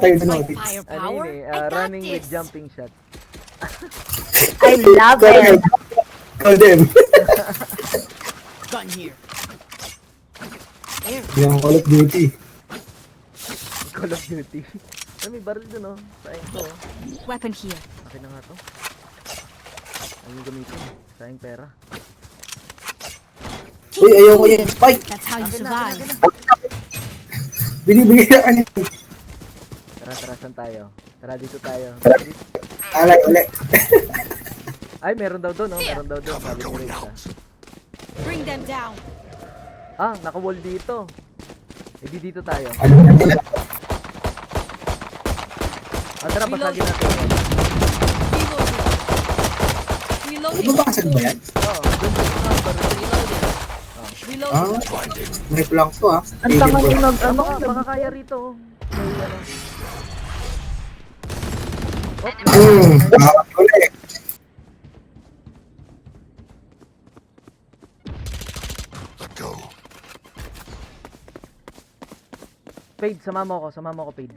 tayo na My natin. Ano yun firepower? eh, I got running with this. jumping shot. I love it. Call them. Gun here. Yung Call of Duty. Call of Duty. Ay, may baril dun oh. Sayang to oh. Weapon here. Akin na nga to. Ano yung gamitin? Sayang pera. Uy, ayoko yan. Spike! That's how you Akin na, survive. akin na. Binibigay na kanina. Tara, tara, saan tayo? Tara, dito tayo. Alay, alay. Ay, meron daw doon oh. Meron daw doon. Sabi ni Reza. Bring them down. Ah, naka-wall dito. Eh, di dito tayo. Ano na nila? Ah, tara, basagin natin. Reloading. Ibabasag ba yan? Oo, doon sa mga baril. Reloading. May lang to ah. Ang tanga yung Ah, baka kaya rito oh. May ano. Oh, Ulit. Fade, sama mo ako, Fade.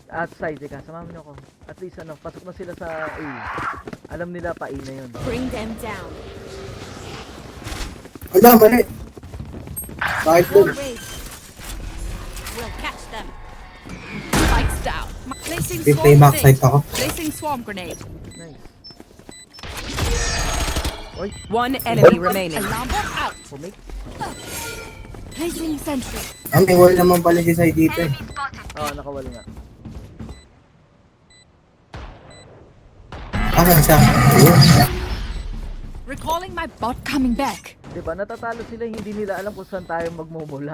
Outside, ka, sama mo ako. At least ano, pasok na sila sa A. Alam nila pa A na yun. Bring them down. Wala, mali. Bakit Go doon? raid. We'll catch them. Spikes down. Placing May swarm playback grenade. site ako. Placing swarm grenade. Nice. Oy, One enemy remaining. Alarm bot out. pumik. Placing sentry. Ah, may wall naman pala si side dito eh. Oo, nakawal nga. Ah, siya. Ayun. Recalling my bot coming back. Diba, natatalo sila, hindi nila alam kung saan tayo magmumula.